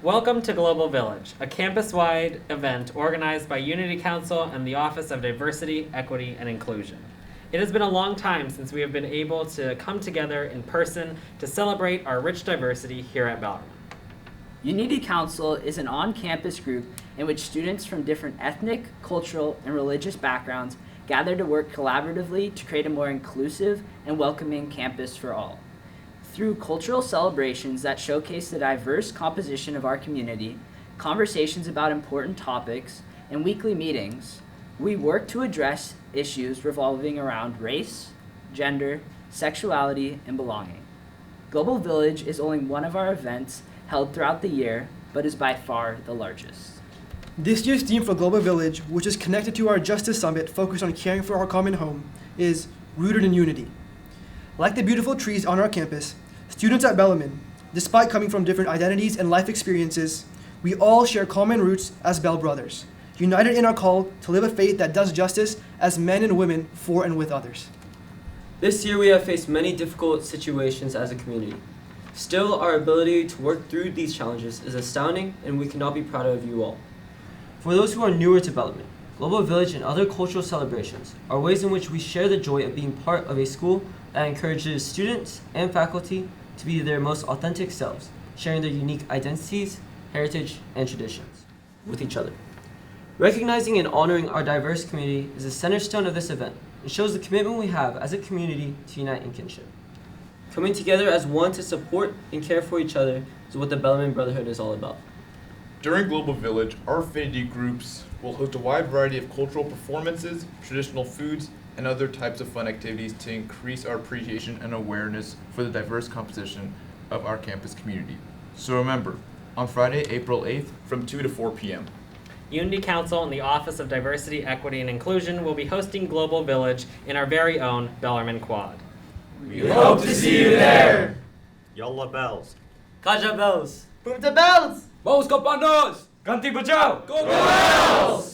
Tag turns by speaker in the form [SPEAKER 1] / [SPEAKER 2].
[SPEAKER 1] Welcome to Global Village, a campus-wide event organized by Unity Council and the Office of Diversity, Equity, and Inclusion. It has been a long time since we have been able to come together in person to celebrate our rich diversity here at Bellarmine.
[SPEAKER 2] Unity Council is an on-campus group in which students from different ethnic, cultural, and religious backgrounds gather to work collaboratively to create a more inclusive and welcoming campus for all. Through cultural celebrations that showcase the diverse composition of our community, conversations about important topics, and weekly meetings, we work to address issues revolving around race, gender, sexuality, and belonging. Global Village is only one of our events held throughout the year, but is by far the largest.
[SPEAKER 3] This year's theme for Global Village, which is connected to our Justice Summit focused on caring for our common home, is Rooted in Unity. Like the beautiful trees on our campus, students at Bellarmine, despite coming from different identities and life experiences, we all share common roots as Bell brothers, united in our call to live a faith that does justice as men and women for and with others.
[SPEAKER 4] This year we have faced many difficult situations as a community. Still, our ability to work through these challenges is astounding, and we cannot be prouder of you all. For those who are newer to Bellarmine, Global Village and other cultural celebrations are ways in which we share the joy of being part of a school that encourages students and faculty to be their most authentic selves, sharing their unique identities, heritage, and traditions with each other. Recognizing and honoring our diverse community is the centerstone of this event and shows the commitment we have as a community to unite in kinship. Coming together as one to support and care for each other is what the Bellarmine Brotherhood is all about.
[SPEAKER 5] During Global Village, our affinity groups will host a wide variety of cultural performances, traditional foods, and other types of fun activities to increase our appreciation and awareness for the diverse composition of our campus community. So remember, on Friday, April 8th, from 2 to 4 p.m.
[SPEAKER 1] Unity Council and the Office of Diversity, Equity, and Inclusion will be hosting Global Village in our very own Bellarmine Quad.
[SPEAKER 6] We hope to see you there!
[SPEAKER 7] Yalla bells.
[SPEAKER 4] Kaja bells!
[SPEAKER 6] Boom the bells!
[SPEAKER 7] Vamos compañeros! Canti bajao!
[SPEAKER 6] Go bells!